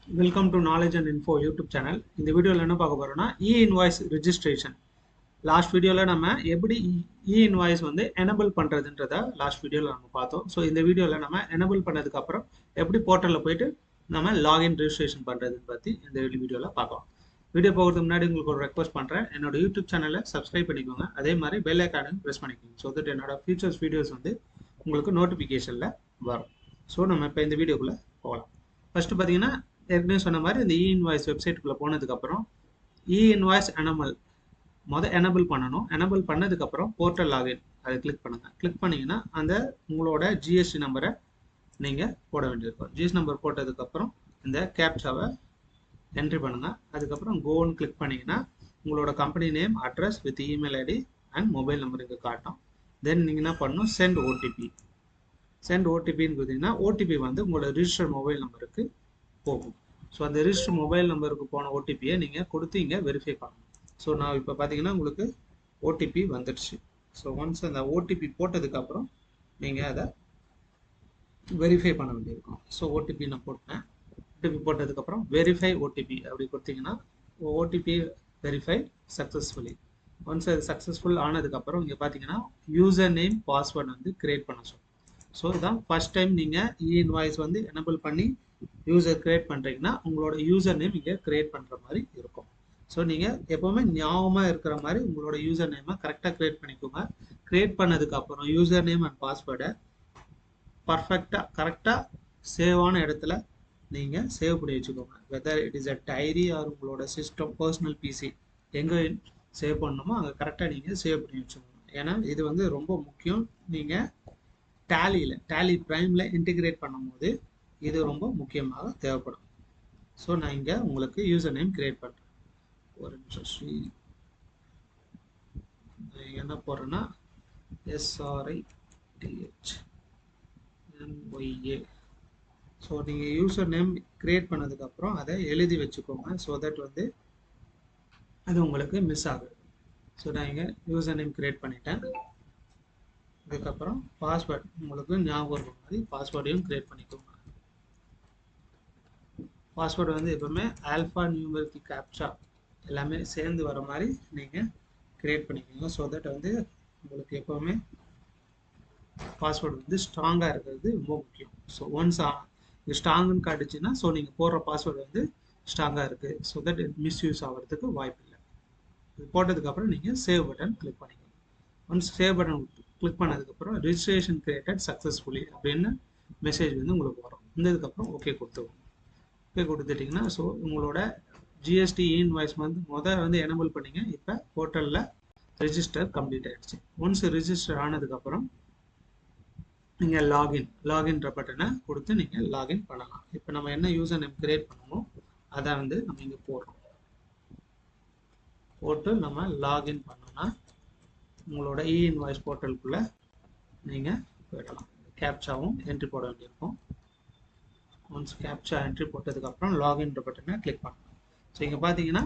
Welcome to Knowledge and Info YouTube channel. இந்த வீடியோல என்ன பார்க்க போறோம்னா e-invoice registration. லாஸ்ட் வீடியோல நம்ம எப்படி e-invoice வந்து enable பண்றதுன்றத லாஸ்ட் வீடியோல நம்ம பார்த்தோம். ஸோ இந்த வீடியோல நம்ம enable பண்ணதுக்கு அப்புறம் எப்படி போர்ட்டல்ல போயிட்டு நம்ம லாகின் ரெஜிஸ்ட்ரேஷன் பண்றதுன்னு பத்தி இந்த வீடியோல பார்க்கலாம். வீடியோ போகிறதுக்கு முன்னாடி உங்களுக்கு ஒரு ரெக்வஸ்ட் பண்றேன். என்னோட யூடியூப் சேனலை சப்ஸ்கிரைப் பண்ணிக்கோங்க. அதே மாதிரி பெல் ஐகானையும் பிரஸ் பண்ணிக்கோங்க. ஸோ தட் என்னோட ஃபியூச்சர்ஸ் வீடியோஸ் வந்து உங்களுக்கு நோட்டிஃபிகேஷன்ல வரும். ஸோ நம்ம இப்போ இந்த வீடியோக்குள்ள போகலாம். ஃபர்ஸ்ட் பார்த்தீங்கன்னா ஏற்கனவே சொன்ன மாதிரி இந்த இ-இன்வாய்ஸ் வெப்சைட்டுக்குள்ளே போனதுக்கப்புறம் இ-இன்வாய்ஸ் எனபிள் பண்ணணும். எனபிள் பண்ணதுக்கப்புறம் போர்ட்டல் லாகின் அதை கிளிக் பண்ணுங்கள். கிளிக் பண்ணிங்கன்னா அந்த உங்களோட ஜிஎஸ்டி நம்பரை நீங்கள் போட வேண்டியிருக்கும். ஜிஎஸ்டி நம்பர் போட்டதுக்கப்புறம் இந்த கேப்சாவை என்ட்ரி பண்ணுங்கள். அதுக்கப்புறம் கோன்னு கிளிக் பண்ணிங்கன்னா உங்களோட company name, address with email ID and mobile number இங்கே காட்டும். தென் நீங்கள் என்ன பண்ணணும், சென்ட் ஓடிபி. சென்ட் ஓடிபின்னு பார்த்தீங்கன்னா ஓடிபி வந்து உங்களோட ரிஜிஸ்டர் மொபைல் நம்பருக்கு போகும். ஸோ அந்த ரிஜிஸ்டர் மொபைல் நம்பருக்கு போன ஓடிபியை நீங்கள் கொடுத்து இங்கே வெரிஃபை பண்ணணும். ஸோ நான் இப்போ பார்த்தீங்கன்னா உங்களுக்கு ஓடிபி வந்துடுச்சு. ஸோ ஒன்ஸ் அந்த ஓடிபி போட்டதுக்கப்புறம் நீங்கள் அதை வெரிஃபை பண்ண வேண்டியிருக்கும். ஸோ ஓடிபி நான் போட்டேன். ஓடிபி போட்டதுக்கப்புறம் வெரிஃபை ஓடிபி அப்படி கொடுத்தீங்கன்னா ஓடிபி வெரிஃபை சக்ஸஸ்ஃபுல்லி. ஒன்ஸ் அது சக்ஸஸ்ஃபுல் ஆனதுக்கப்புறம் இங்கே பார்த்தீங்கன்னா யூசர் நேம், பாஸ்வேர்டு வந்து கிரியேட் பண்ண சொல்லும். ஸோ இதான் ஃபர்ஸ்ட் டைம் நீங்கள் இ-இன்வாய்ஸ் வந்து எனபிள் பண்ணி யூசர் கிரியேட் பண்ணுறீங்கன்னா உங்களோட யூசர் நேம் இங்கே கிரியேட் பண்ணுற மாதிரி இருக்கும். ஸோ நீங்கள் எப்போவுமே ஞாபகமாக இருக்கிற மாதிரி உங்களோட யூசர் நேமை கரெக்டாக கிரியேட் பண்ணிக்கோங்க. கிரியேட் பண்ணதுக்கப்புறம் யூசர் நேம் அண்ட் பாஸ்வேர்டை பர்ஃபெக்டாக கரெக்டாக சேவான இடத்துல நீங்கள் சேவ் பண்ணி வச்சுக்கோங்க. Whether it is a diary or உங்களோட சிஸ்டம், பர்சனல் பிசி எங்கே சேவ் பண்ணணுமோ அங்கே கரெக்டாக நீங்கள் சேவ் பண்ணி வச்சுக்கோங்க. ஏன்னா இது வந்து ரொம்ப முக்கியம். நீங்கள் டேலி ப்ரைமில் இன்டிகிரேட் பண்ணும்போது இது ரொம்ப முக்கியமாக தேவைப்படும். ஸோ நான் இங்கே உங்களுக்கு யூசர் நேம் கிரியேட் பண்ணுறேன். ஒரு நிமிஷம் என்ன போடுறேன்னா SRITHNYA. ஸோ நீங்கள் யூசர் நேம் கிரியேட் பண்ணதுக்கப்புறம் அதை எழுதி வச்சுக்கோங்க. ஸோ தட் வந்து அது உங்களுக்கு மிஸ் ஆகுது. ஸோ நான் இங்கே யூசர் நேம் கிரியேட் பண்ணிட்டேன். அதுக்கப்புறம் பாஸ்வேர்டு உங்களுக்கு ஞாபகம் இருக்கிற மாதிரி பாஸ்வேர்டையும் கிரியேட் பண்ணிக்கோங்க. பாஸ்வேர்டு வந்து எப்பவுமே ஆல்ஃபா நியூமெரிக்கல் கேப்சா எல்லாமே சேர்ந்து வர மாதிரி நீங்கள் கிரியேட் பண்ணிக்கோங்க. ஸோ தட் வந்து உங்களுக்கு எப்போவுமே பாஸ்வேர்டு வந்து ஸ்ட்ராங்காக இருக்கிறது ரொம்ப முக்கியம். ஸோ ஒன்ஸ் இது ஸ்ட்ராங்குன்னு காட்டுச்சுன்னா ஸோ நீங்கள் போடுற பாஸ்வேர்டு வந்து ஸ்ட்ராங்காக இருக்குது. ஸோ தட் மிஸ்யூஸ் ஆகிறதுக்கு வாய்ப்பு இல்லை. இது போட்டதுக்கப்புறம் நீங்கள் சேவ் பட்டன் கிளிக் பண்ணிக்கோங்க. ஒன்ஸ் சேவ் பட்டன் கிளிக் பண்ணதுக்கப்புறம் ரிஜிஸ்ட்ரேஷன் கிரியேட்டட் சக்ஸஸ்ஃபுல்லி அப்படின்னு மெசேஜ் வந்து உங்களுக்கு வரும். வந்ததுக்கப்புறம் ஓகே கொடுத்துருவோம். ஓகே கொடுத்துட்டிங்கன்னா ஸோ உங்களோட ஜிஎஸ்டி இன்வாய்ஸ் வந்து எனபிள் பண்ணிங்க. இப்போ போர்ட்டலில் ரெஜிஸ்டர் கம்ப்ளீட் ஆகிடுச்சு. ஒன்ஸ் ரெஜிஸ்டர் ஆனதுக்கப்புறம் நீங்கள் லாகின்ற பட்டனை கொடுத்து நீங்கள் லாகின் பண்ணலாம். இப்போ நம்ம என்ன யூசர் நேம் கிரியேட் பண்ணணுமோ அதை வந்து நம்ம இங்கே போட்டு நம்ம லாகின் பண்ணோம்னா உங்களோட இ-இன்வாய்ஸ் போர்ட்டலுக்குள்ளே நீங்கள் போயிடலாம். கேப்சாவும் என்ட்ரி போட வேண்டியிருக்கும். ஒன்ஸ் கேப்சா என்ட்ரி போட்டதுக்கப்புறம் லாகின்ற பட்டனை கிளிக் பண்ணலாம். ஸோ இங்கே பார்த்தீங்கன்னா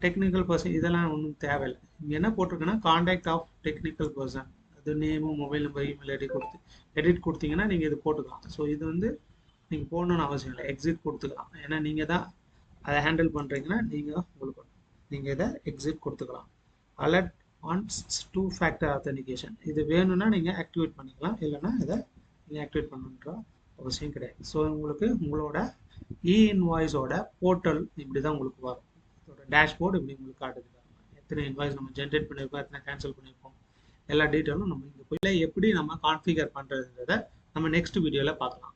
டெக்னிக்கல் பர்சன் இதெல்லாம் ஒன்றும் தேவையில்லை. இங்கே என்ன போட்டிருக்குன்னா கான்டாக்ட் ஆஃப் டெக்னிக்கல் பர்சன், அது நேமும் mobile number email ID edit கொடுத்தீங்கன்னா நீங்கள் இது போட்டுக்கலாம். ஸோ இது வந்து நீங்கள் போடணும்னு அவசியம் இல்லை, எக்ஸிட் கொடுத்துக்கலாம். ஏன்னா நீங்கள் தான் அதை ஹேண்டில் பண்ணுறீங்கன்னா நீங்கள் இதை எக்ஸிட் கொடுத்துக்கலாம். அலர்ட் ஆன் 2 ஃபேக்டர் ஆத்தென்டிகேஷன் இது வேணும்னா நீங்கள் ஆக்டிவேட் பண்ணிக்கலாம், இல்லைன்னா இதை நீங்கள் ஆக்டிவேட் பண்ணுன்ற அவசியம் கிடையாது. ஸோ உங்களுக்கு உங்களோட இ-இன்வாய்ஸோட போர்ட்டல் இப்படி தான் உங்களுக்கு வரும். இதோட டேஷ்போர்டு இப்படி உங்களுக்கு காட்டுது. எத்தனை இன்வாய்ஸ் நம்ம ஜென்ரேட் பண்ணியிருக்கோம், எத்தனை கேன்சல் பண்ணியிருக்கோம், எல்லா டீட்டெயிலும் நம்ம இங்கே போய் எப்படி நம்ம கான்ஃபிகர் பண்ணுறதுன்றதை நம்ம நெக்ஸ்ட் வீடியோவில் பார்க்கலாம்.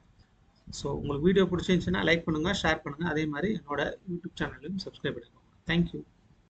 ஸோ உங்களுக்கு வீடியோ பிடிச்சிருந்துச்சுன்னா லைக் பண்ணுங்கள், ஷேர் பண்ணுங்கள். அதே மாதிரி என்னோட யூடியூப் சேனலையும் சப்ஸ்கிரைப் பண்ணிக்கோங்க. தேங்க்யூ.